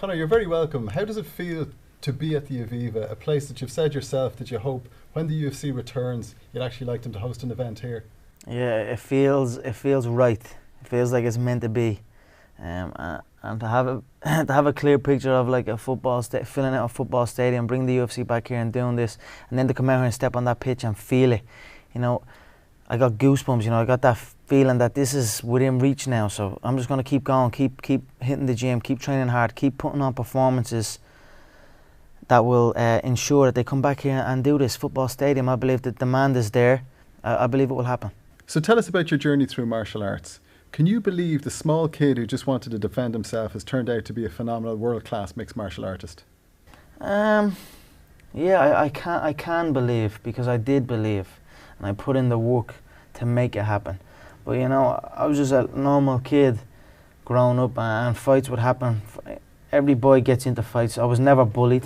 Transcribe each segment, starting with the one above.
Conor, you're very welcome. How does it feel to be at the Aviva, a place that you've said yourself that you hope when the UFC returns, you'd actually like them to host an event here? Yeah, it feels right. It feels like it's meant to be, and to have a to have a clear picture of like a filling out a football stadium, bring the UFC back here and doing this, and then to come out here and step on that pitch and feel it. You know, I got goosebumps. You know, I got that feeling that this is within reach now. So I'm just gonna keep going, keep hitting the gym, keep training hard, keep putting on performances that will ensure that they come back here and do this football stadium. I believe the demand is there. I believe it will happen. So tell us about your journey through martial arts. Can you believe the small kid who just wanted to defend himself has turned out to be a phenomenal world-class mixed martial artist? Yeah, I can believe, because I did believe and I put in the work to make it happen. But you know, I was just a normal kid growing up, and fights would happen. Every boy gets into fights. I was never bullied.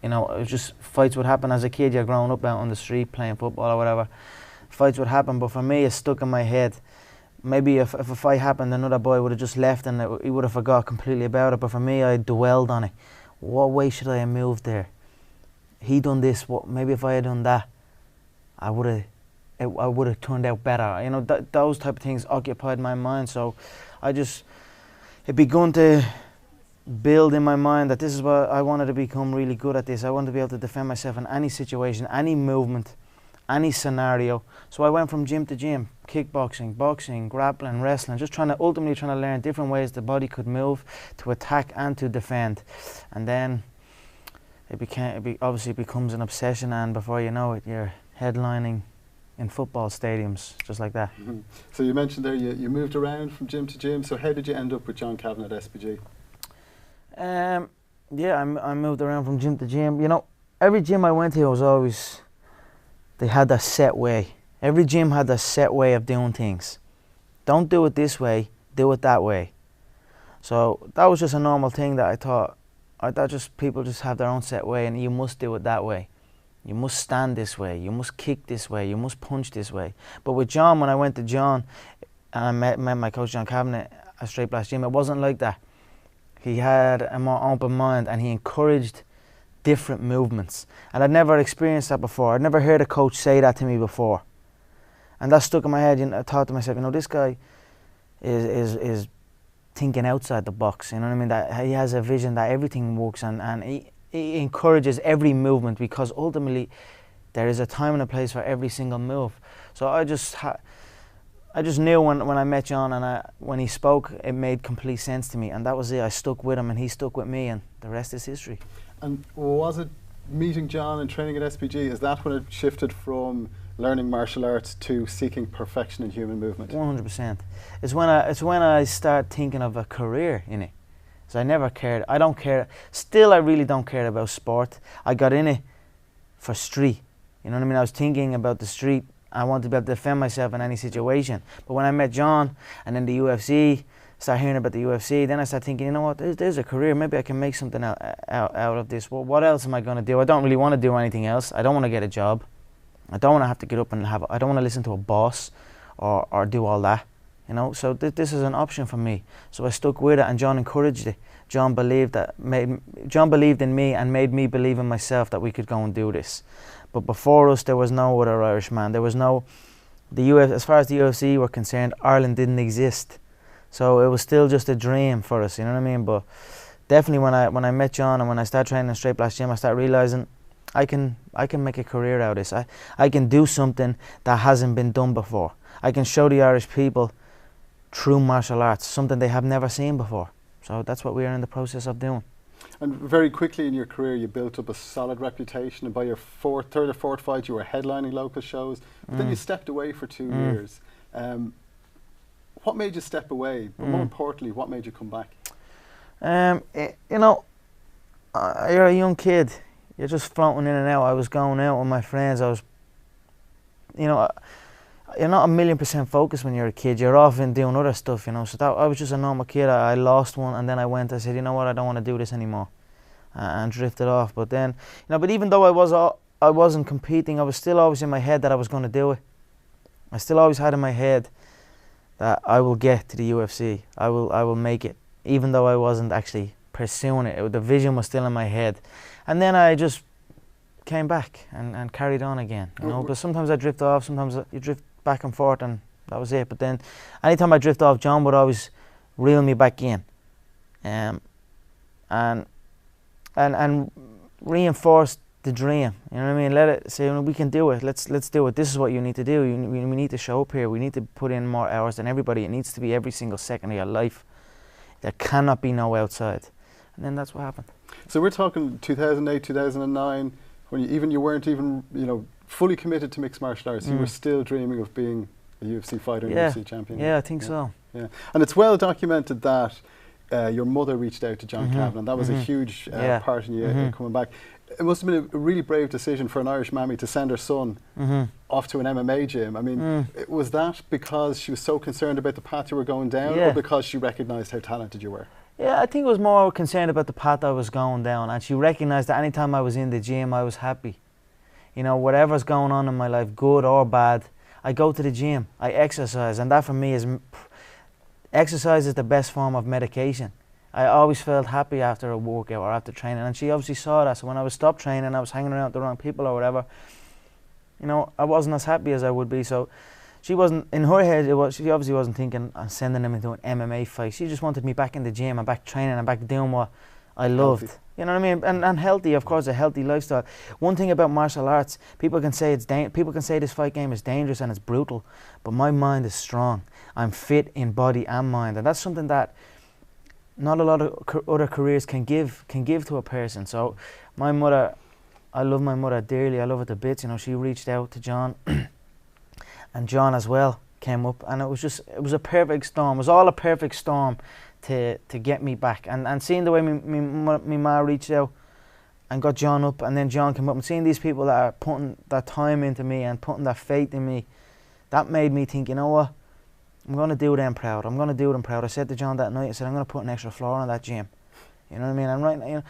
You know, it was just fights would happen as a kid. You're growing up out on the street playing football or whatever. Fights would happen, but for me, it stuck in my head. Maybe if a fight happened, another boy would have just left and he would have forgot completely about it. But for me, I dwelled on it. What way should I have moved there? He done this. What? Maybe if I had done that, I would have turned out better. You know, those type of things occupied my mind. So it begun to build in my mind that this is what I wanted to become really good at this. I wanted to be able to defend myself in any situation, any movement, any scenario. So I went from gym to gym, kickboxing, boxing, grappling, wrestling, just ultimately trying to learn different ways the body could move to attack and to defend. And then obviously becomes an obsession, and before you know it, you're headlining in football stadiums, just like that. Mm-hmm. So you mentioned there you moved around from gym to gym. So how did you end up with John Kavanagh at SPG? Yeah, I moved around from gym to gym. You know, every gym I went to was always, they had a set way. Every gym had a set way of doing things. Don't do it this way, do it that way. So that was just a normal thing that I thought just people just have their own set way, and you must do it that way. You must stand this way, you must kick this way, you must punch this way. But with John, when I went to John and I met my coach John Kavanagh at Straight Blast Gym, it wasn't like that. He had a more open mind and he encouraged different movements. And I'd never experienced that before. I'd never heard a coach say that to me before. And that stuck in my head. You know, I thought to myself, you know, this guy is thinking outside the box. You know what I mean? That he has a vision that everything works, and he encourages every movement, because ultimately there is a time and a place for every single move. So I just knew when I met John and when he spoke, it made complete sense to me, and that was it. I stuck with him and he stuck with me, and the rest is history. And was it meeting John and training at SPG, is that when it shifted from learning martial arts to seeking perfection in human movement? 100%. It's when I start thinking of a career in it. So I never cared. I don't care. Still, I really don't care about sport. I got in it for street. You know what I mean? I was thinking about the street. I wanted to be able to defend myself in any situation. But when I met John and then the UFC, start hearing about the UFC, then I start thinking, you know what, there's a career. Maybe I can make something out of this. Well, what else am I going to do? I don't really want to do anything else. I don't want to get a job. I don't want to have to get up and I don't want to listen to a boss or do all that. You know, so this is an option for me. So I stuck with it, and John encouraged it. John believed in me and made me believe in myself that we could go and do this. But before us, there was no other Irishman. There was no as far as the UFC were concerned, Ireland didn't exist. So it was still just a dream for us. You know what I mean? But definitely when I met John and when I started training in Straight Blast Gym, I started realizing I can make a career out of this. I can do something that hasn't been done before. I can show the Irish people true martial arts, something they have never seen before. So that's what we are in the process of doing. And very quickly in your career, you built up a solid reputation, and by your third or fourth fight, you were headlining local shows. But then you stepped away for 2 years. What made you step away? But more importantly, what made you come back? You know, you're a young kid. You're just floating in and out. I was going out with my friends. You know, you're not 1,000,000% focused when you're a kid. You're off and doing other stuff, you know. So I was just a normal kid. I lost one, and then I said, you know what, I don't want to do this anymore, and drifted off. But then, you know, but even though I wasn't competing, I was still always in my head that I was going to do it. I still always had in my head that I will get to the UFC. I will make it, even though I wasn't actually pursuing it. The vision was still in my head. And then I just came back and carried on again, you know. But sometimes I drift off, sometimes you drift back and forth, and that was it. But then anytime I drift off, John would always reel me back in, and reinforce the dream. You know what I mean? Let it say, we can do it. Let's do it. This is what you need to do. We need to show up here. We need to put in more hours than everybody. It needs to be every single second of your life. There cannot be no outside. And then that's what happened. So we're talking 2008, 2009, when you weren't even, you know, fully committed to mixed martial arts. You were still dreaming of being a UFC fighter and UFC champion. Yeah, I think so. Yeah, and it's well documented that your mother reached out to John Kavanagh, and that was a huge part in you coming back. It must have been a really brave decision for an Irish mammy to send her son off to an MMA gym. I mean, was that because she was so concerned about the path you were going down, or because she recognised how talented you were? Yeah, I think it was more concerned about the path I was going down, and she recognised that anytime I was in the gym, I was happy. You know, whatever's going on in my life, good or bad, I go to the gym, I exercise, and that for me is, exercise is the best form of medication. I always felt happy after a workout or after training, and she obviously saw that. So when I was stopped training, I was hanging around with the wrong people or whatever, you know, I wasn't as happy as I would be. So she wasn't, in her head, she obviously wasn't thinking of sending him into an MMA fight. She just wanted me back in the gym and back training and back doing what I loved. Healthy. You know what I mean? And healthy, of course, a healthy lifestyle. One thing about martial arts, people can say this fight game is dangerous and it's brutal, but my mind is strong. I'm fit in body and mind, and that's something that not a lot of other careers can give to a person. So my mother, I love my mother dearly. I love her to bits. You know, she reached out to John, and John as well came up, and it was a perfect storm. It was all a perfect storm to get me back. And seeing the way me ma reached out and got John up, and then John came up, and seeing these people that are putting that time into me and putting that faith in me, that made me think, you know what? I'm going to do them proud. I'm going to do them proud. I said to John that night, I said, I'm going to put an extra floor on that gym. You know what I mean? And right now, you know,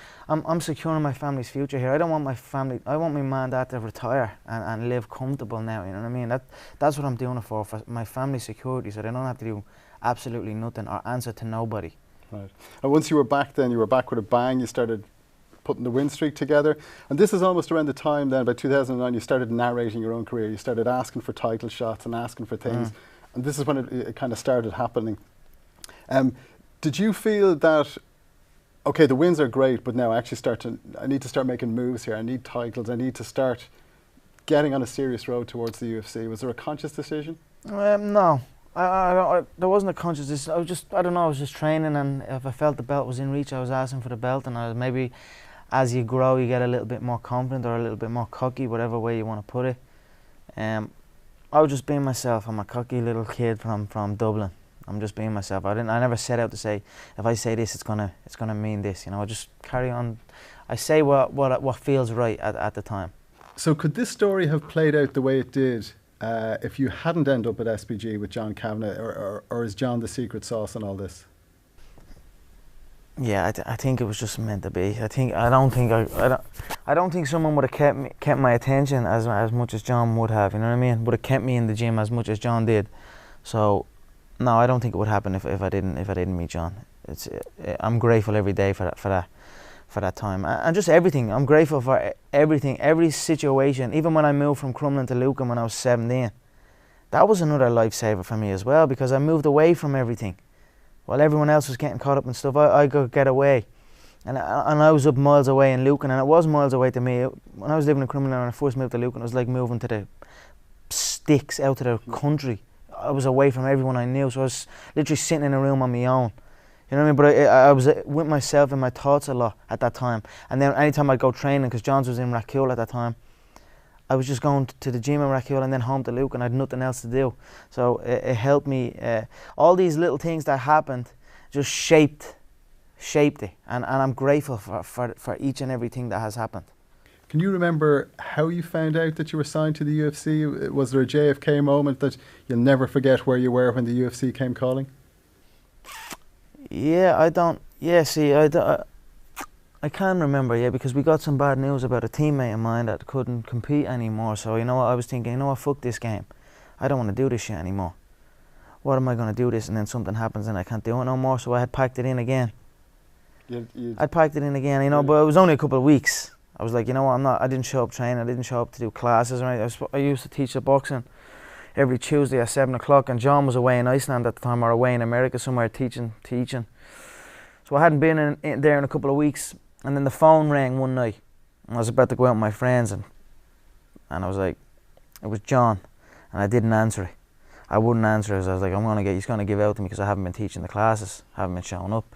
I'm securing my family's future here. I don't want my family, I want my mum and dad to retire and live comfortable now. You know what I mean? That's what I'm doing it for my family's security, so they don't have to do absolutely nothing or answer to nobody. Right. And once you were back then, you were back with a bang. You started putting the win streak together. And this is almost around the time then, by 2009, you started narrating your own career. You started asking for title shots and asking for things. And this is when it kind of started happening. Did you feel that, okay, the wins are great, but now I need to start making moves here. I need titles. I need to start getting on a serious road towards the UFC. Was there a conscious decision? No. There wasn't a conscious decision. I don't know, I was just training, and if I felt the belt was in reach, I was asking for the belt. And maybe as you grow, you get a little bit more confident or a little bit more cocky, whatever way you want to put it. I was just being myself. I'm a cocky little kid from Dublin. I'm just being myself. I never set out to say, if I say this, it's gonna mean this. You know, I just carry on. I say what feels right at the time. So could this story have played out the way it did if you hadn't ended up at SBG with John Kavanagh, or is John the secret sauce in all this? Yeah, I think it was just meant to be. I don't think someone would have kept my attention as much as John would have. You know what I mean? Would have kept me in the gym as much as John did. So no, I don't think it would happen if I didn't meet John. I'm grateful every day for that time, and just everything. I'm grateful for everything, every situation. Even when I moved from Crumlin to Lucan when I was 17, that was another lifesaver for me as well, because I moved away from everything. While everyone else was getting caught up in stuff, I could get away. And I was up miles away in Lucan, and it was miles away to me. When I was living in Crumlin when I first moved to Lucan, it was like moving to the sticks, out to the country. I was away from everyone I knew, so I was literally sitting in a room on my own. You know what I mean? But I was with myself and my thoughts a lot at that time. And then anytime I'd go training, because Johns was in Rathcoole at that time, I was just going to the gym in Rathcoole and then home to Lucan. I had nothing else to do. So it helped me. All these little things that happened just shaped it. And I'm grateful for each and everything that has happened. Can you remember how you found out that you were signed to the UFC? Was there a JFK moment that you'll never forget where you were when the UFC came calling? Yeah, I can remember, yeah, because we got some bad news about a teammate of mine that couldn't compete anymore. So, you know what, I was thinking, you know what, fuck this game. I don't want to do this shit anymore. What am I going to do this? And then something happens and I can't do it no more. So I had packed it in again. I packed it in again, you know, but it was only a couple of weeks. I was like, you know what, I didn't show up training, I didn't show up to do classes or anything. I used to teach the boxing every Tuesday at 7 o'clock, and John was away in Iceland at the time, or away in America somewhere teaching. So I hadn't been in there in a couple of weeks, and then the phone rang one night, and I was about to go out with my friends, and I was like, it was John, and I didn't answer it. I wouldn't answer it. I was like, he's going to give out to me because I haven't been teaching the classes, haven't been showing up.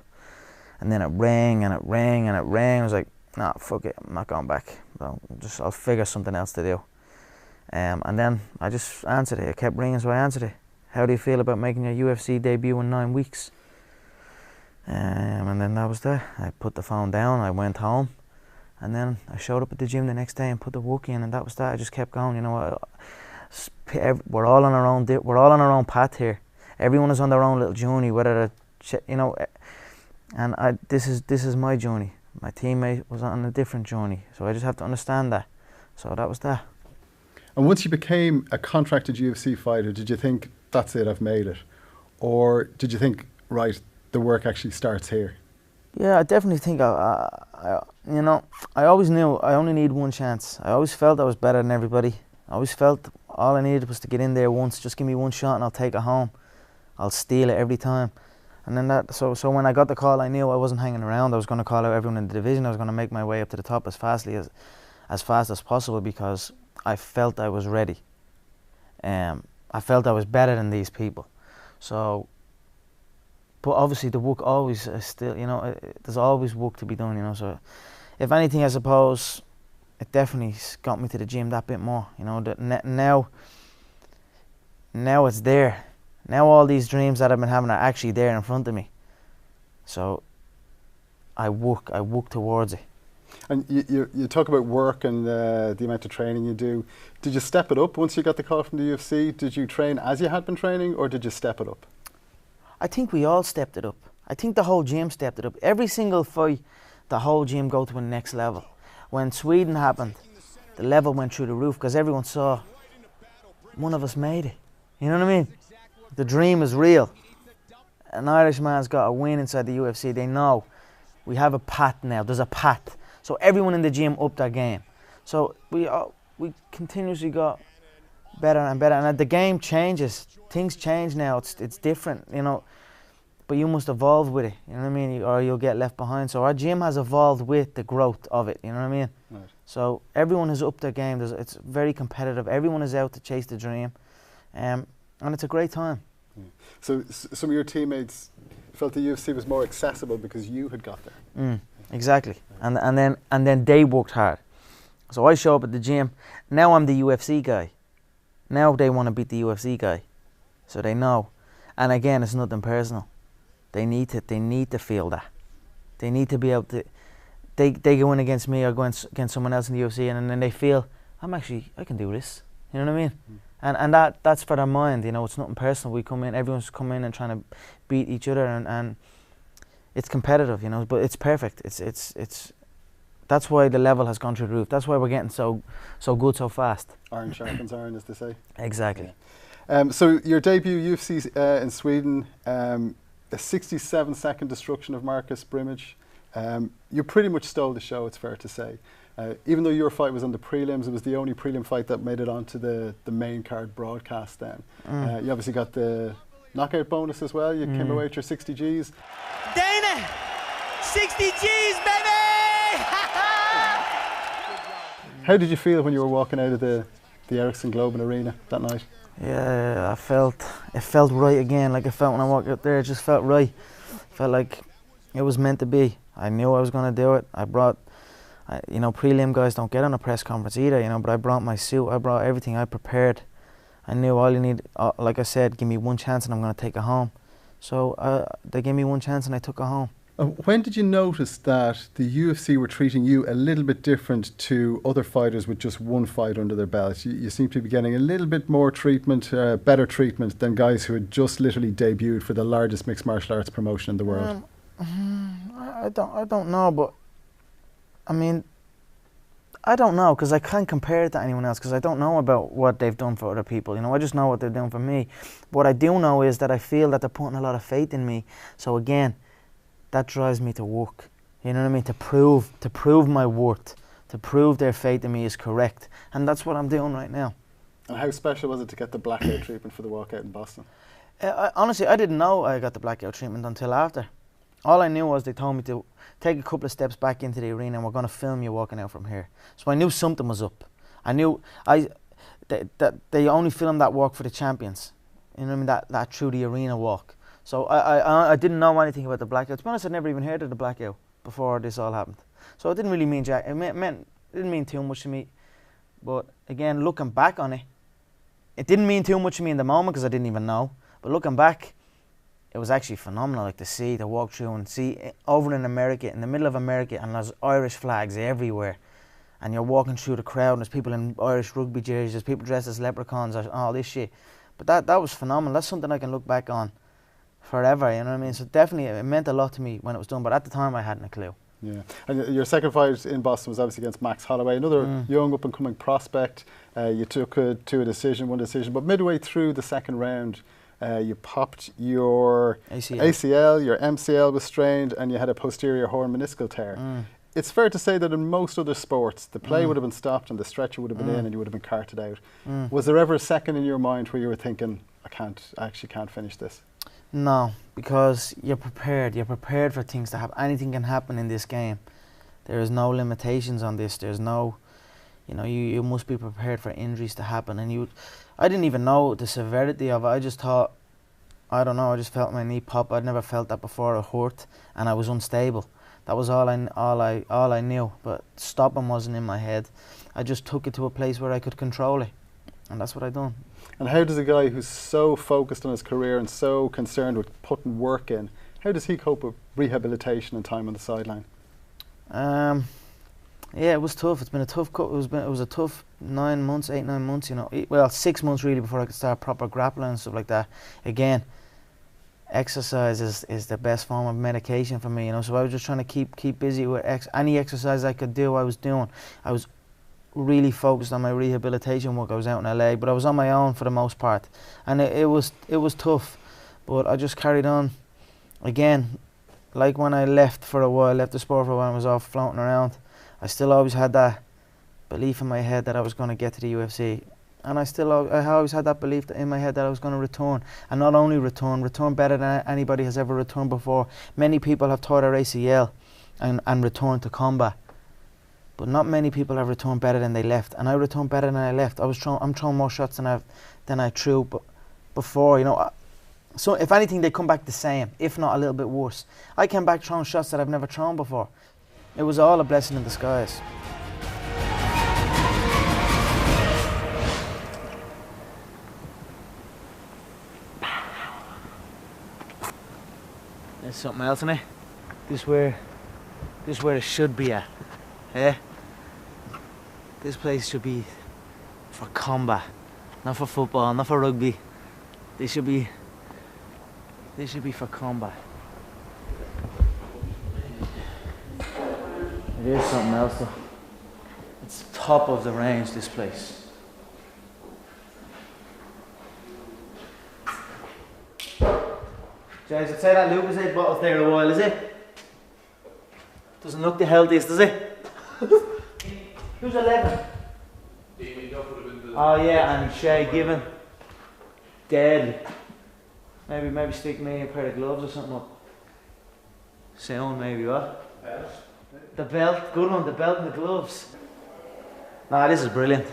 And then it rang and it rang and it rang. I was like, nah, fuck it, I'm not going back. I'll figure something else to do. And then I just answered it. It kept ringing, so I answered it. How do you feel about making your UFC debut in 9 weeks? And then that was that. I put the phone down, I went home, and then I showed up at the gym the next day and put the work in, and that was that. I just kept going, you know. We're all on our own path here. Everyone is on their own little journey, whether you know. And this is my journey. My teammate was on a different journey, so I just have to understand that. So that was that. And once you became a contracted UFC fighter, did you think, that's it, I've made it? Or did you think, right, the work actually starts here? Yeah, I definitely think, you know, I always knew I only need one chance. I always felt I was better than everybody. I always felt all I needed was to get in there once, just give me one shot and I'll take it home. I'll steal it every time. And then so when I got the call, I knew I wasn't hanging around. I was going to call out everyone in the division. I was going to make my way up to the top as fast as possible, because I felt I was ready. I felt I was better than these people. So, but obviously the work always still, you know, there's always work to be done, you know. So, if anything, I suppose it definitely got me to the gym that bit more, you know. That now it's there. Now all these dreams that I've been having are actually there in front of me. So I work towards it. And you talk about work and the amount of training you do. Did you step it up once you got the call from the UFC? Did you train as you had been training, or did you step it up? I think we all stepped it up. I think the whole gym stepped it up. Every single fight, the whole gym go to a next level. When Sweden happened, the level went through the roof because everyone saw one of us made it. You know what I mean? The dream is real. An Irishman's got a win inside the UFC. They know we have a path now. There's a path. So everyone in the gym upped their game. So we continuously got better and better. And the game changes. Things change now. It's different, you know. But you must evolve with it. You know what I mean? Or you'll get left behind. So our gym has evolved with the growth of it. You know what I mean? Right. So everyone has upped their game. It's very competitive. Everyone is out to chase the dream. And it's a great time. Yeah. So some of your teammates felt the UFC was more accessible because you had got there. Exactly. And then they worked hard. So I show up at the gym. Now I'm the UFC guy. Now they want to beat the UFC guy. So they know. And again, it's nothing personal. They need to feel that. They need to be able to. They go in against me or go against someone else in the UFC, and then they feel I can do this. You know what I mean? And that's for their mind. You know, it's nothing personal. We come in, everyone's come in and trying to beat each other, and it's competitive. You know, but it's perfect. It's that's why the level has gone through the roof. That's why we're getting so good so fast. Iron sharpens iron, as they say. Exactly. Yeah. So your debut UFC in Sweden. A 67-second destruction of Marcus Brimage. You pretty much stole the show, it's fair to say. Even though your fight was on the prelims, it was the only prelim fight that made it onto the main card broadcast then. You obviously got the knockout bonus as well. You came away with your 60 Gs. Dana! 60 Gs, baby! How did you feel when you were walking out of the Ericsson Globen Arena that night? Yeah, it felt right again, like I felt when I walked up there. It just felt right. Felt like it was meant to be. I knew I was going to do it. You know, prelim guys don't get on a press conference either, you know, but I brought my suit, I brought everything, I prepared. I knew all you need, like I said, give me one chance and I'm going to take it home. So they gave me one chance and I took it home. When did you notice that the UFC were treating you a little bit different to other fighters with just one fight under their belt? You seem to be getting a little bit more treatment, better treatment than guys who had just literally debuted for the largest mixed martial arts promotion in the world. I don't know, but I mean, I don't know because I can't compare it to anyone else because I don't know about what they've done for other people. You know, I just know what they're doing for me. What I do know is that I feel that they're putting a lot of faith in me. So again, that drives me to work. You know what I mean? To prove my worth, to prove their faith in me is correct, and that's what I'm doing right now. And how special was it to get the blackout treatment for the walkout in Boston? Honestly, I didn't know I got the blackout treatment until after. All I knew was they told me to take a couple of steps back into the arena and we're going to film you walking out from here. So I knew something was up. I knew that they only filmed that walk for the champions. You know what I mean? That through the arena walk. So I didn't know anything about the blackout. To be honest, I'd never even heard of the blackout before this all happened. So it didn't really mean jack. It didn't mean too much to me. But again, looking back on it, it didn't mean too much to me in the moment because I didn't even know. But looking back, it was actually phenomenal, like to walk through and see over in America, in the middle of America, and there's Irish flags everywhere. And you're walking through the crowd, and there's people in Irish rugby jerseys, there's people dressed as leprechauns, and all this shit. But that was phenomenal. That's something I can look back on forever, you know what I mean? So definitely, it meant a lot to me when it was done, but at the time I hadn't a clue. Yeah, and your second fight in Boston was obviously against Max Holloway, another young up-and-coming prospect. You took it to one decision, but midway through the second round, you popped your ACL, your MCL was strained, and you had a posterior horn meniscal tear. It's fair to say that in most other sports, the play would have been stopped and the stretcher would have been in and you would have been carted out. Was there ever a second in your mind where you were thinking, I actually can't finish this? No, because you're prepared. You're prepared for things to happen. Anything can happen in this game. There is no limitations on this. There's no, you must be prepared for injuries to happen. And I didn't even know the severity of it. I just thought, I don't know, I just felt my knee pop. I'd never felt that before. It hurt and I was unstable. That was all I knew. But stopping wasn't in my head. I just took it to a place where I could control it. And that's what I done. And how does a guy who's so focused on his career and so concerned with putting work in, how does he cope with rehabilitation and time on the sideline? Yeah, it was tough. It's been a tough. It was a tough 9 months, 8, 9 months. Well, 6 months really before I could start proper grappling and stuff like that. Again, exercise is the best form of medication for me. So I was just trying to keep busy with any exercise I could do. I was doing. I was really focused on my rehabilitation work. I was out in LA, but I was on my own for the most part, and it was tough, but I just carried on. Again, like when I left the sport for a while and was off floating around, I still always had that belief in my head that I was going to get to the UFC, and I always had that belief in my head that I was going to return, and not only return better than anybody has ever returned before. Many people have tore their ACL and returned to combat, but not many people have returned better than they left, and I returned better than I left. I'm throwing more shots than I threw before. So if anything, they come back the same, if not a little bit worse. I came back throwing shots that I've never thrown before. It was all a blessing in disguise. There's something else in it. This where it should be at. Yeah. This place should be for combat, not for football, not for rugby. This should be for combat. It is something else though. It's top of the range, this place. James, I'd say that Lucozade bottle's there a while, is it? Doesn't look the healthiest, does it? Who's 11? Oh yeah, and Shay Given. Dead. Maybe stick me a pair of gloves or something up. Sound maybe, what? The belt, good one, the belt and the gloves. Nah, this is brilliant.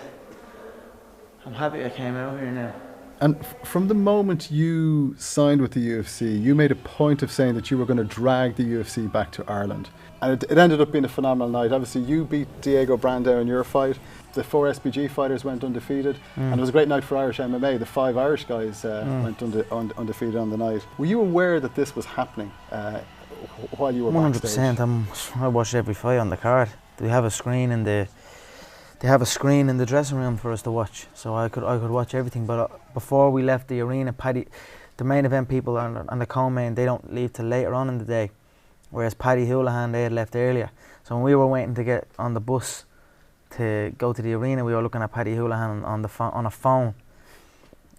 I'm happy I came out here now. And from the moment you signed with the UFC, you made a point of saying that you were going to drag the UFC back to Ireland. And it ended up being a phenomenal night. Obviously, you beat Diego Brandao in your fight. The 4 SBG fighters went undefeated. And it was a great night for Irish MMA. The 5 Irish guys went undefeated on the night. Were you aware that this was happening while you were backstage? 100%. I watched every fight on the card. They have a screen in the dressing room for us to watch, so I could watch everything. But before we left the arena, the main event people and the co-main, they don't leave till later on in the day, whereas Paddy Houlihan, they had left earlier. So when we were waiting to get on the bus to go to the arena, we were looking at Paddy Houlihan on a phone.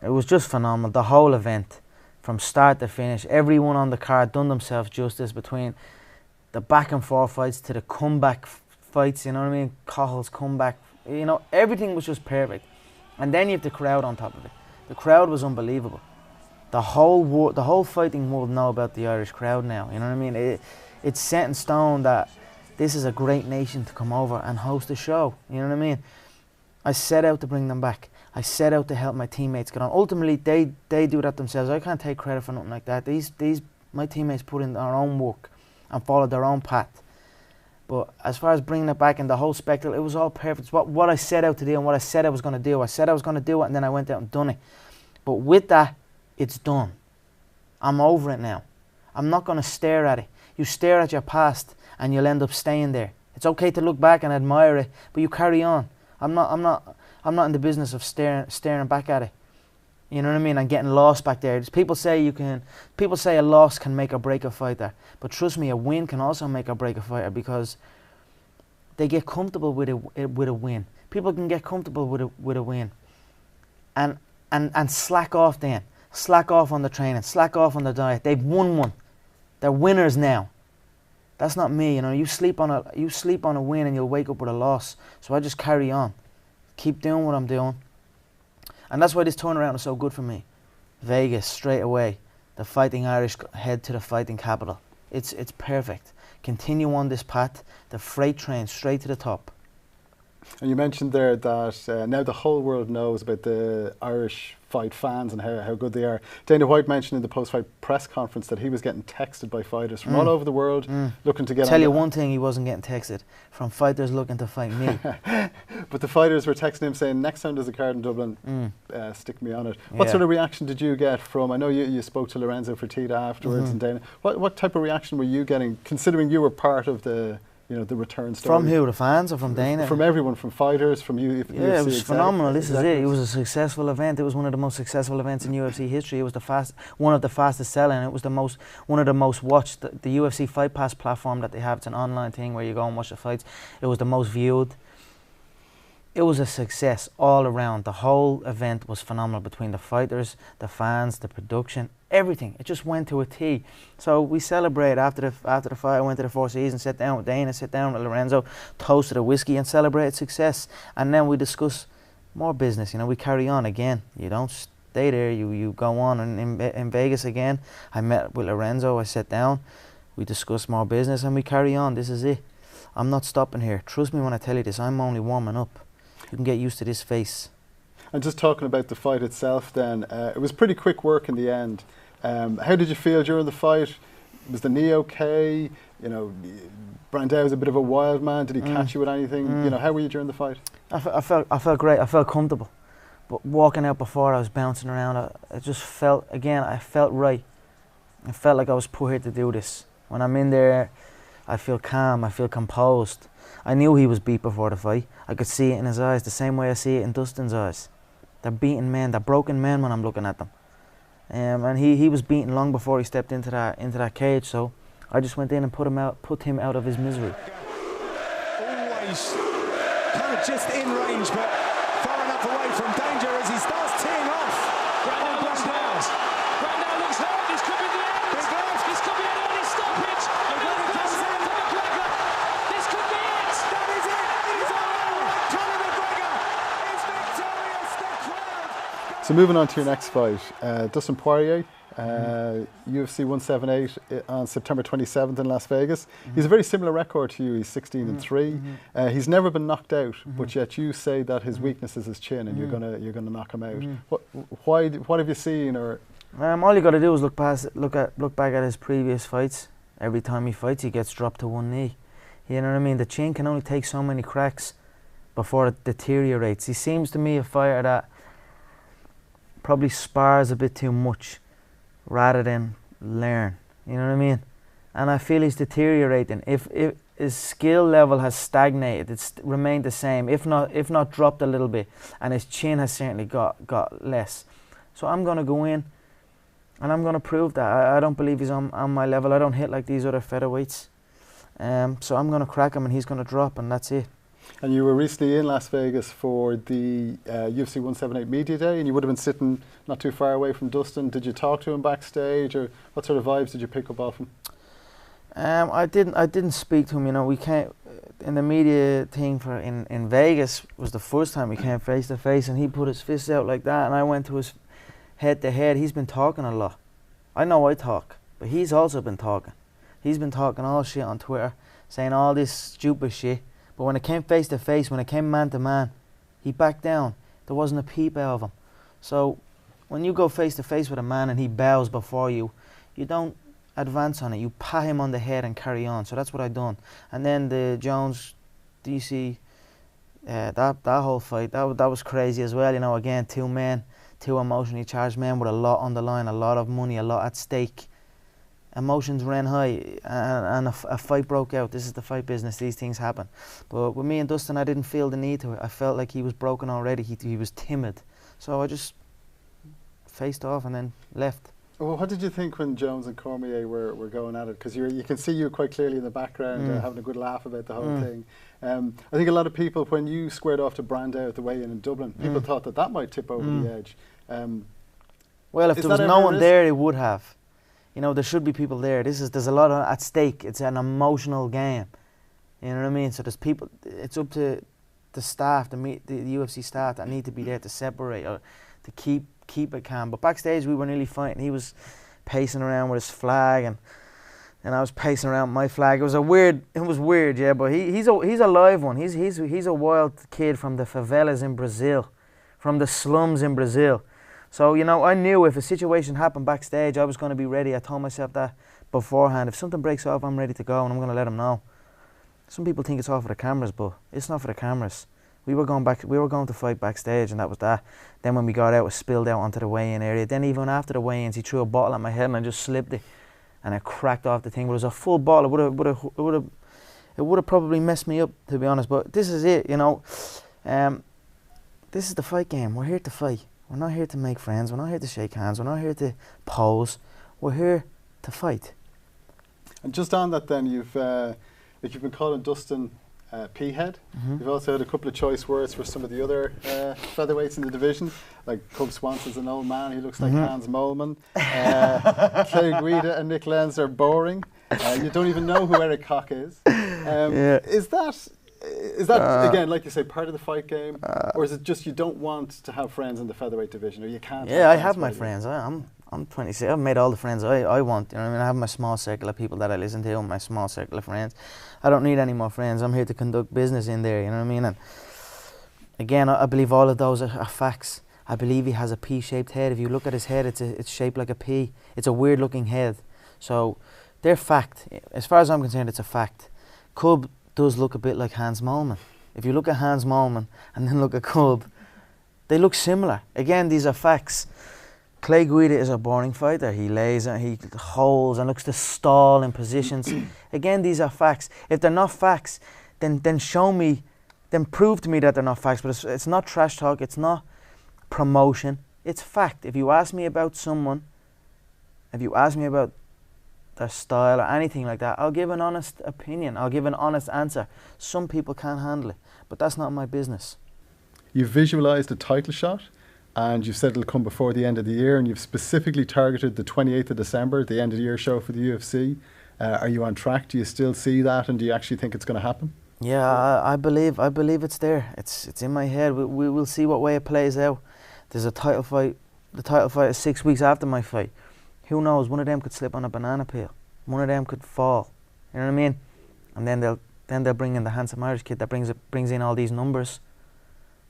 It was just phenomenal, the whole event, from start to finish. Everyone on the card done themselves justice between the back and forth fights to the comeback fights, you know what I mean? Cahill's comeback, you know, everything was just perfect. And then you have the crowd on top of it. The crowd was unbelievable. The whole fighting world know about the Irish crowd now, you know what I mean? It's set in stone that this is a great nation to come over and host a show, you know what I mean? I set out to bring them back. I set out to help my teammates get on. Ultimately, they do that themselves. I can't take credit for nothing like that. My teammates put in their own work and followed their own path. But as far as bringing it back and the whole spectacle, it was all perfect. It's what I set out to do and what I said I was going to do. I said I was going to do it, and then I went out and done it. But with that, it's done. I'm over it now. I'm not going to stare at it. You stare at your past and you'll end up staying there. It's okay to look back and admire it, but you carry on. I'm not in the business of staring back at it. You know what I mean? And getting lost back there. People say a loss can make or break a fighter, but trust me, a win can also make or break a fighter, because they get comfortable with a win. People can get comfortable with a win, and slack off then. Slack off on the training. Slack off on the diet. They've won one. They're winners now. That's not me, you know. You sleep on a win and you'll wake up with a loss. So I just carry on, keep doing what I'm doing, and that's why this turnaround is so good for me. Vegas straight away. The Fighting Irish head to the fighting capital. It's perfect. Continue on this path. The freight train straight to the top. And you mentioned there that now the whole world knows about the Irish fight fans and how good they are. Dana White mentioned in the post-fight press conference that he was getting texted by fighters from all over the world looking to get on. Tell you one thing, he wasn't getting texted from fighters looking to fight me. But the fighters were texting him saying, next time there's a card in Dublin, stick me on it. What sort of reaction did you get from, I know you spoke to Lorenzo Fertitta afterwards and Dana, what type of reaction were you getting, considering you were part of the return story? From who? The fans or from Dana? From everyone, from fighters, from you. Yeah, it was phenomenal. This is it. It was a successful event. It was one of the most successful events in UFC history. It was one of the fastest selling. It was one of the most watched. The UFC Fight Pass platform that they have, it's an online thing where you go and watch the fights. It was the most viewed. It was a success all around. The whole event was phenomenal, between the fighters, the fans, the production, everything. It just went to a T. So we celebrated after the fight. I went to the Four Seasons, sat down with Dana, sat down with Lorenzo, toasted a whiskey and celebrated success. And then we discuss more business. You know, we carry on again. You don't stay there. You go on. And in Vegas again, I met with Lorenzo. I sat down. We discussed more business and we carry on. This is it. I'm not stopping here. Trust me when I tell you this. I'm only warming up. You can get used to this face. And just talking about the fight itself then, it was pretty quick work in the end. How did you feel during the fight? Was the knee okay? You know, Brandao was a bit of a wild man. Did he catch you with anything? You know, how were you during the fight? I felt great. I felt comfortable. But walking out before, I was bouncing around. I just felt, again, I felt right. I felt like I was put here to do this. When I'm in there, I feel calm. I feel composed. I knew he was beat before the fight. I could see it in his eyes, the same way I see it in Dustin's eyes. They're beaten men, they're broken men when I'm looking at them. And he was beaten long before he stepped into that cage, so I just went in and put him out of his misery. Always kind of just in range, but far enough away from danger as he starts teeing off. Brandao looks hurt. This could be the end. This could be an early stoppage. McGregor. This could be it. That is it. It is all. Conor McGregor is victorious. The crowd. So moving on to your next fight, Dustin Poirier, UFC 178 on September 27th in Las Vegas. He's a very similar record to you. He's 16-3. He's never been knocked out, but yet you say that his weakness is his chin, and you're gonna knock him out. What have you seen? Or all you got to do is look back at his previous fights. Every time he fights, he gets dropped to one knee. You know what I mean? The chin can only take so many cracks before it deteriorates. He seems to me a fighter that probably spars a bit too much rather than learn. You know what I mean? And I feel he's deteriorating. If his skill level has stagnated, it's remained the same, if not dropped a little bit, and his chin has certainly got less. So I'm going to go in and I'm going to prove that. I don't believe he's on my level. I don't hit like these other featherweights. So I'm going to crack him and he's going to drop, and that's it. And you were recently in Las Vegas for the UFC 178 Media Day, and you would have been sitting not too far away from Dustin. Did you talk to him backstage, or what sort of vibes did you pick up off him? I didn't speak to him. You know, we came in the media thing for in Vegas was the first time we came face to face, and he put his fists out like that, and I went to his head to head. He's been talking a lot. I know I talk, but he's also been talking. He's been talking all shit on Twitter, saying all this stupid shit. But when it came face to face, when it came man to man, he backed down. There wasn't a peep out of him. So when you go face to face with a man and he bows before you, you don't advance on it. You pat him on the head and carry on. So that's what I done. And then the Jones DC, that whole fight, that was crazy as well. You know, again, two men, two emotionally charged men with a lot on the line, a lot of money, a lot at stake. Emotions ran high, and a fight broke out. This is the fight business. These things happen. But with me and Dustin, I didn't feel the need to it. I felt like he was broken already. He was timid. So I just faced off and then left. Well, what did you think when Jones and Cormier were going at it? Because you can see you quite clearly in the background having a good laugh about the whole thing. I think a lot of people, when you squared off to Brandao at the weigh-in in Dublin, people thought that might tip over the edge. Well, if there was no one there, it would have. You know, there should be people there. There's a lot at stake. It's an emotional game. You know what I mean? So there's people. It's up to the staff, the UFC staff, that need to be there to separate or to keep it calm. But backstage, we were nearly fighting. He was pacing around with his flag, and I was pacing around with my flag. It was weird, yeah. But he's a live one. He's a wild kid from the favelas in Brazil, from the slums in Brazil. So, you know, I knew if a situation happened backstage, I was going to be ready. I told myself that beforehand. If something breaks off, I'm ready to go, and I'm going to let him know. Some people think it's all for the cameras, but it's not for the cameras. We were going to fight backstage, and that was that. Then when we got out, it spilled out onto the weigh-in area. Then even after the weigh-ins, he threw a bottle at my head, and I just slipped it, and it cracked off the thing. But it was a full bottle. It would have probably messed me up, to be honest. But this is it, you know. This is the fight game. We're here to fight. We're not here to make friends. We're not here to shake hands. We're not here to pose. We're here to fight. And just on that, then, you've been calling Dustin P-head. You've also had a couple of choice words for some of the other featherweights in the division, like Cub Swanson's an old man. He looks like Hans Molman. Clay Guida and Nick Lenz are boring. You don't even know who Eric Koch is. Is that again, like you say, part of the fight game, or is it just you don't want to have friends in the featherweight division, or you can't? Yeah, I have my friends. I'm 26. I've made all the friends I want. You know what I mean? I have my small circle of people that I listen to, my small circle of friends. I don't need any more friends. I'm here to conduct business in there. You know what I mean? And again, I believe all of those are facts. I believe he has a P-shaped head. If you look at his head, it's shaped like a P. It's a weird-looking head. So they're fact. As far as I'm concerned, it's a fact. Cub does look a bit like Hans Molman. If you look at Hans Molman and then look at Cub, they look similar. Again, these are facts. Clay Guida is a boring fighter. He lays and he holds and looks to stall in positions. Again, these are facts. If they're not facts, then show me, then prove to me that they're not facts. But it's not trash talk. It's not promotion. It's fact. If you ask me about someone, if you ask me about their style or anything like that, I'll give an honest opinion. I'll give an honest answer. Some people can't handle it, but that's not my business. You've visualised a title shot, and you've said it'll come before the end of the year, and you've specifically targeted the 28th of December, the end of the year show for the UFC. Are you on track? Do you still see that, and do you actually think it's going to happen? Yeah, I believe it's there. It's in my head. We will see what way it plays out. There's a title fight. The title fight is 6 weeks after my fight. Who knows? One of them could slip on a banana peel. One of them could fall. You know what I mean? And then they'll bring in the handsome Irish kid that brings in all these numbers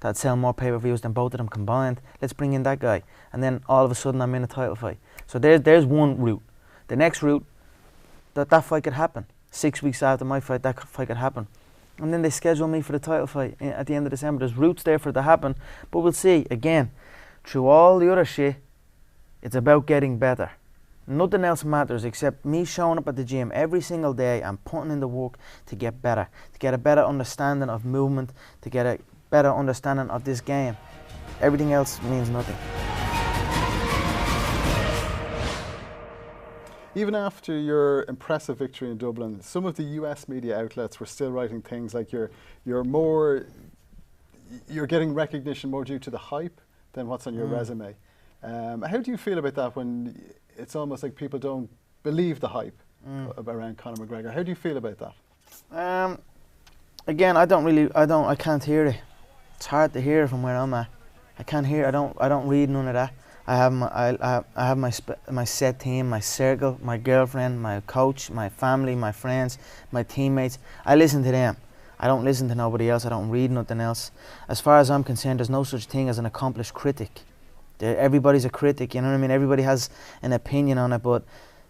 that sell more pay-per-views than both of them combined. Let's bring in that guy. And then all of a sudden I'm in a title fight. So there's one route. The next route, that fight could happen. 6 weeks after my fight, that fight could happen. And then they schedule me for the title fight at the end of December. There's routes there for it to happen. But we'll see. Again, through all the other shit, it's about getting better. Nothing else matters except me showing up at the gym every single day and putting in the work to get better, to get a better understanding of movement, to get a better understanding of this game. Everything else means nothing. Even after your impressive victory in Dublin, some of the US media outlets were still writing things like you're getting recognition more due to the hype than what's on your resume. How do you feel about that when it's almost like people don't believe the hype around Conor McGregor. How do you feel about that? Again, I can't hear it. It's hard to hear from where I'm at. I can't hear. I don't read none of that. I have my set team, my circle, my girlfriend, my coach, my family, my friends, my teammates. I listen to them. I don't listen to nobody else. I don't read nothing else. As far as I'm concerned, there's no such thing as an accomplished critic. Everybody's a critic, you know what I mean? Everybody has an opinion on it, but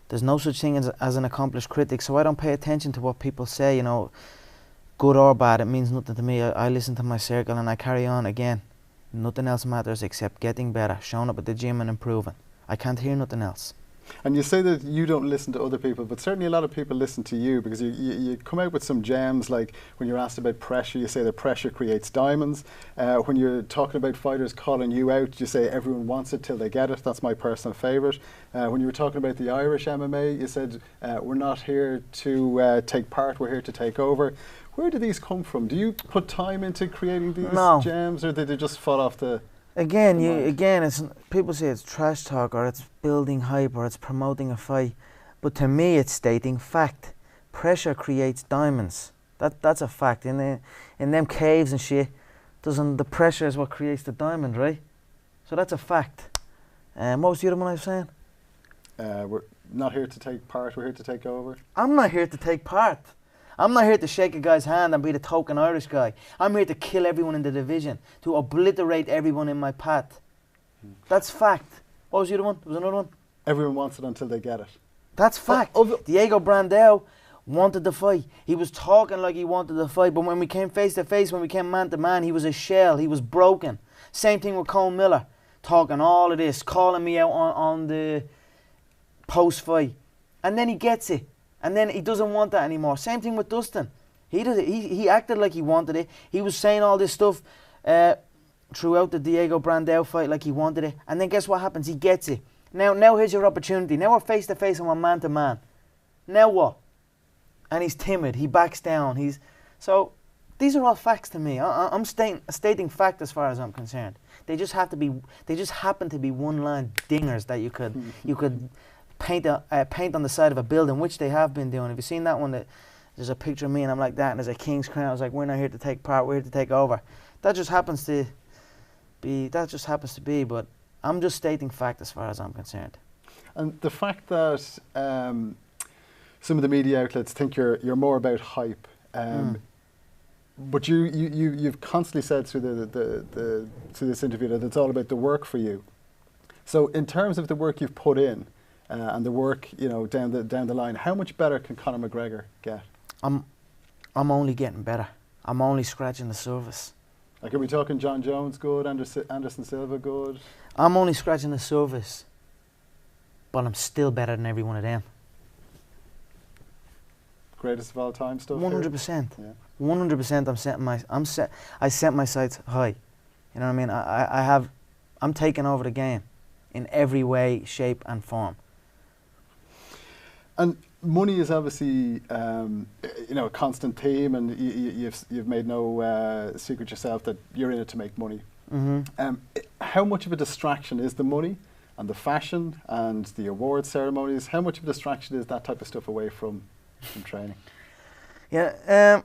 there's no such thing as an accomplished critic. So I don't pay attention to what people say, you know, good or bad. It means nothing to me. I listen to my circle and I carry on again. Nothing else matters except getting better, showing up at the gym and improving. I can't hear nothing else. And you say that you don't listen to other people, but certainly a lot of people listen to you, because you come out with some gems, like when you're asked about pressure, you say that pressure creates diamonds. When you're talking about fighters calling you out, you say everyone wants it till they get it. That's my personal favourite. When you were talking about the Irish MMA, you said we're not here to take part, we're here to take over. Where do these come from? Do you put time into creating these gems, or did they just fall off the... Again, it's people say it's trash talk, or it's building hype, or it's promoting a fight. But to me, it's stating fact. Pressure creates diamonds. That's a fact. In them caves and shit, the pressure is what creates the diamond, right? So that's a fact. What was the other one I was saying? We're not here to take part, we're here to take over. I'm not here to take part. I'm not here to shake a guy's hand and be the token Irish guy. I'm here to kill everyone in the division, to obliterate everyone in my path. That's fact. What was the other one? There was another one? Everyone wants it until they get it. That's fact. Diego Brandao wanted the fight. He was talking like he wanted the fight, but when we came face to face, when we came man to man, he was a shell. He was broken. Same thing with Cole Miller, talking all of this, calling me out on the post-fight. And then he gets it. And then he doesn't want that anymore. Same thing with Dustin. He acted like he wanted it. He was saying all this stuff throughout the Diego Brandao fight like he wanted it. And then guess what happens? He gets it. Now here's your opportunity. Now we're face to face and we're man to man. Now what? And he's timid. He backs down. So these are all facts to me. I'm stating fact as far as I'm concerned. They just happen to be one-line dingers that you could paint on the side of a building, which they have been doing. Have you seen that one? There's a picture of me and I'm like that, and there's a king's crown. I was like, we're not here to take part, we're here to take over. That just happens to be, but I'm just stating fact as far as I'm concerned. And the fact that some of the media outlets think you're more about hype, but you've constantly said through through this interview that it's all about the work for you. So in terms of the work you've put in, and the work, you know, down the line, how much better can Conor McGregor get? I'm only getting better. I'm only scratching the surface. Like, are we talking John Jones good, Anderson Silva good? I'm only scratching the surface, but I'm still better than every one of them. Greatest of all time stuff. 100%. Yeah. 100%. I set my sights high. You know what I mean? I'm taking over the game in every way, shape, and form. And money is obviously, a constant theme, and you've made no secret yourself that you're in it to make money. Mm-hmm. How much of a distraction is the money and the fashion and the award ceremonies? How much of a distraction is that type of stuff away from training? Yeah,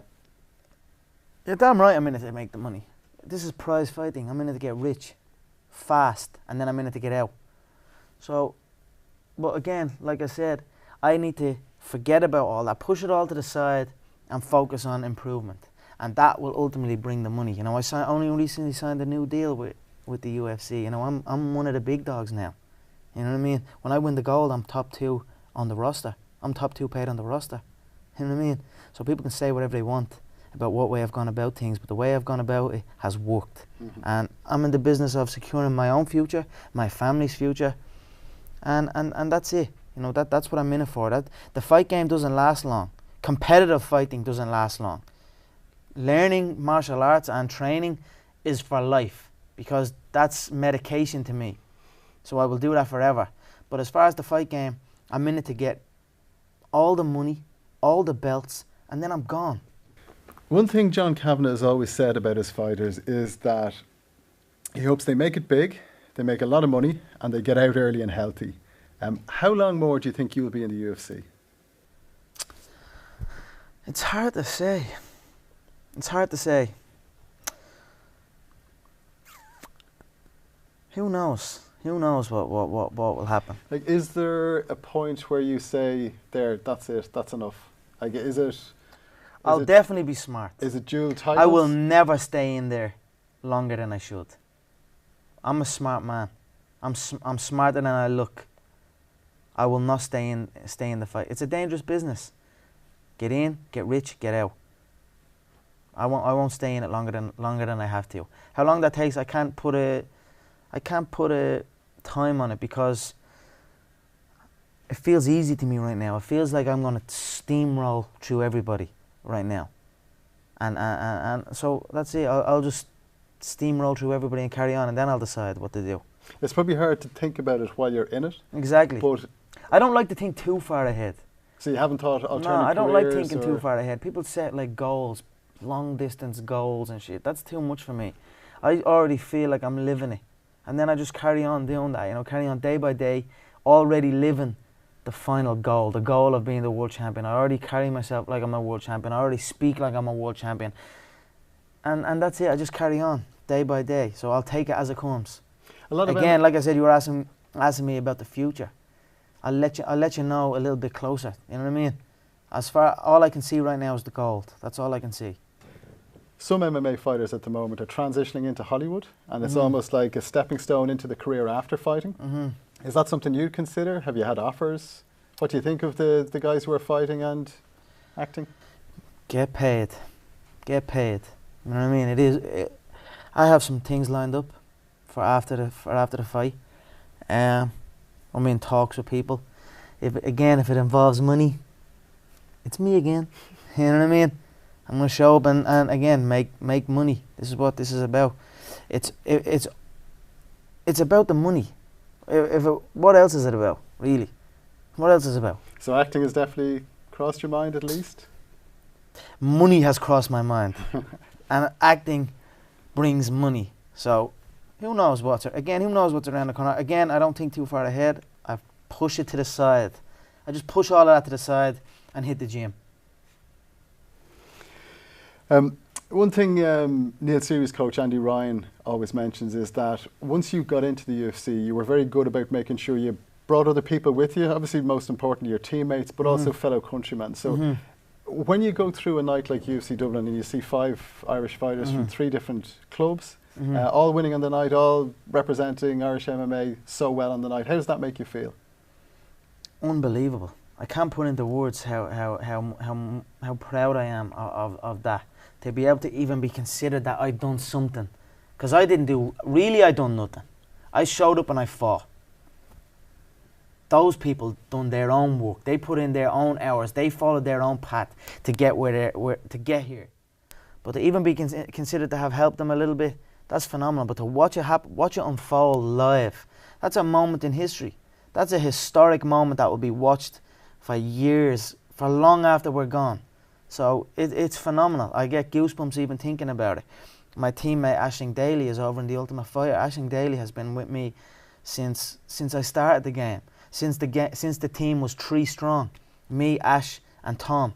you're damn right I'm in it to make the money. This is prize fighting. I'm in it to get rich, fast, and then I'm in it to get out. So, but again, like I said, I need to forget about all that, push it all to the side, and focus on improvement. And that will ultimately bring the money. You know, I only recently signed a new deal with the UFC. You know, I'm one of the big dogs now. You know what I mean? When I win the gold, I'm top 2 on the roster. I'm top 2 paid on the roster. You know what I mean? So people can say whatever they want about what way I've gone about things, but the way I've gone about it has worked. Mm-hmm. And I'm in the business of securing my own future, my family's future, and that's it. You know, that's what I'm in it for. The fight game doesn't last long. Competitive fighting doesn't last long. Learning martial arts and training is for life, because that's medication to me. So I will do that forever. But as far as the fight game, I'm in it to get all the money, all the belts, and then I'm gone. One thing John Kavanagh has always said about his fighters is that he hopes they make it big, they make a lot of money, and they get out early and healthy. How long more do you think you will be in the UFC? It's hard to say. It's hard to say. Who knows? Who knows what will happen? Like, is there a point where you say, there, that's it, that's enough? Like, is it... I'll definitely be smart. Is it dual titles? I will never stay in there longer than I should. I'm a smart man. I'm smarter than I look. I will not stay in the fight. It's a dangerous business. Get in, get rich, get out. I won't stay in it longer than I have to. How long that takes, I can't put a time on it, because it feels easy to me right now. It feels like I'm gonna steamroll through everybody right now, and so that's it. I'll just steamroll through everybody and carry on, and then I'll decide what to do. It's probably hard to think about it while you're in it. Exactly. But I don't like to think too far ahead. so you haven't thought alternative No, I don't like careers thinking too far ahead. People set like goals, long distance goals and shit. That's too much for me. I already feel like I'm living it, and then I just carry on doing that. You know, carry on day by day, already living the final goal, the goal of being the world champion. I already carry myself like I'm a world champion. I already speak like I'm a world champion, and that's it. I just carry on day by day. So I'll take it as it comes. A lot of Again, like I said, you were asking me about the future. I'll let you know a little bit closer. You know what I mean? All I can see right now is the gold. That's all I can see. Some MMA fighters at the moment are transitioning into Hollywood, and it's almost like a stepping stone into the career after fighting. Is that something you'd consider? Have you had offers? What do you think of the guys who are fighting and acting? Get paid. Get paid. You know what I mean? I have some things lined up for after the fight. I'm in talks with people. If it involves money, it's me again. You know what I mean? I'm gonna show up and again make money. This is what this is about. It's about the money. What else is it about, really? What else is it about? So acting has definitely crossed your mind, at least? Money has crossed my mind. And acting brings money. So who knows what's around the corner. Again, I don't think too far ahead. I push it to the side. I just push all of that to the side and hit the gym. One thing Neil Series coach Andy Ryan always mentions is that once you got into the UFC, you were very good about making sure you brought other people with you. Obviously, most importantly, your teammates, but also fellow countrymen. So when you go through a night like UFC Dublin and you see 5 Irish fighters from 3 different clubs, all winning on the night, all representing Irish MMA so well on the night, how does that make you feel? Unbelievable. I can't put into words how proud I am of that. To be able to even be considered that I've done something. Because I done nothing. I showed up and I fought. Those people done their own work. They put in their own hours. They followed their own path to get to get here. But to even be considered to have helped them a little bit, that's phenomenal. But to watch it unfold live, that's a moment in history. That's a historic moment that will be watched for years, for long after we're gone. So it's phenomenal. I get goosebumps even thinking about it. My teammate Aisling Daly is over in The Ultimate Fighter. Aisling Daly has been with me since I started the game. Since the team was 3 strong. Me, Ash and Tom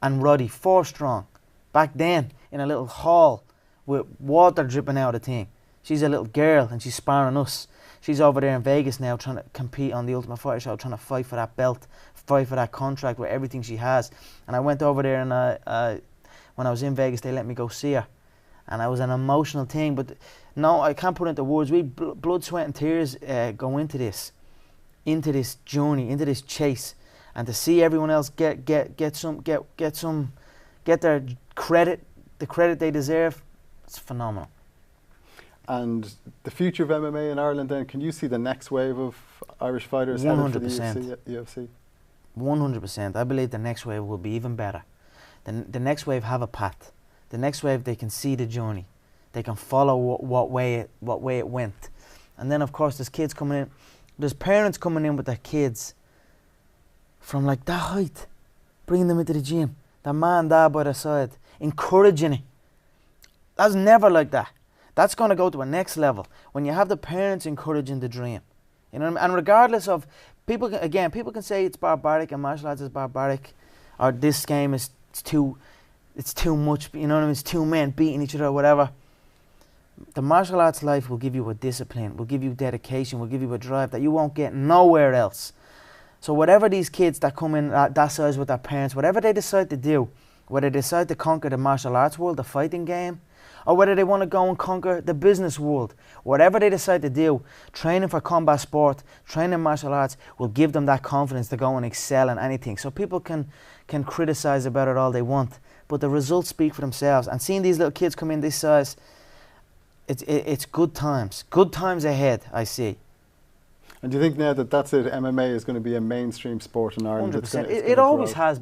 and Roddy, 4 strong. Back then in a little hall with water dripping out of the thing. She's a little girl and she's sparring us. She's over there in Vegas now trying to compete on The Ultimate Fighter show, trying to fight for that belt, fight for that contract with everything she has. And I went over there and when I was in Vegas, they let me go see her. And it was an emotional thing, but no, I can't put it into words. We blood, sweat and tears go into this journey, into this chase. And to see everyone else get their credit, the credit they deserve, it's phenomenal. And the future of MMA in Ireland then, can you see the next wave of Irish fighters headed for the UFC? 100%. I believe the next wave will be even better. The next wave have a path. The next wave, they can see the journey. They can follow what way it went. And then, of course, there's kids coming in. There's parents coming in with their kids from like that height, bringing them into the gym. Their man, dad by their side, encouraging it. That's never like that. That's going to go to a next level when you have the parents encouraging the dream. You know what I mean? And regardless of, people can say it's barbaric and martial arts is barbaric, or this game is it's too much, you know what I mean? It's two men beating each other or whatever. The martial arts life will give you a discipline, will give you dedication, will give you a drive that you won't get nowhere else. So whatever these kids that come in at that size with their parents, whatever they decide to do, whether they decide to conquer the martial arts world, the fighting game, or whether they want to go and conquer the business world, whatever they decide to do, training for combat sport, training martial arts will give them that confidence to go and excel in anything. So people can criticize about it all they want, but the results speak for themselves. And seeing these little kids come in this size, it's good times ahead, I see. And do you think now that that's it, MMA is going to be a mainstream sport in Ireland? 100%. It always has.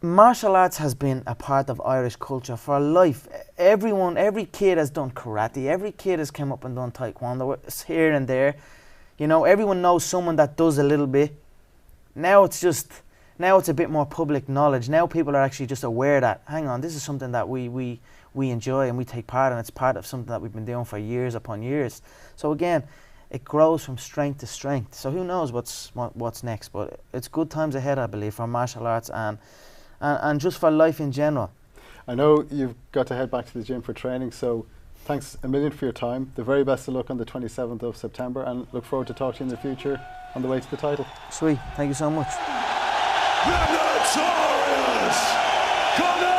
Martial arts has been a part of Irish culture for life. Every kid has done karate. Every kid has come up and done taekwondo. It's here and there. You know, everyone knows someone that does a little bit. Now it's a bit more public knowledge. Now people are actually just aware that, hang on, this is something that we enjoy and we take part in. It's part of something that we've been doing for years upon years. So again, it grows from strength to strength. So who knows what's next? But it's good times ahead, I believe, for martial arts and just for life in general. I know you've got to head back to the gym for training, so thanks a million for your time. The very best of luck on the 27th of September, and look forward to talking to you in the future on the way to the title. Sweet, thank you so much. The Notorious Conor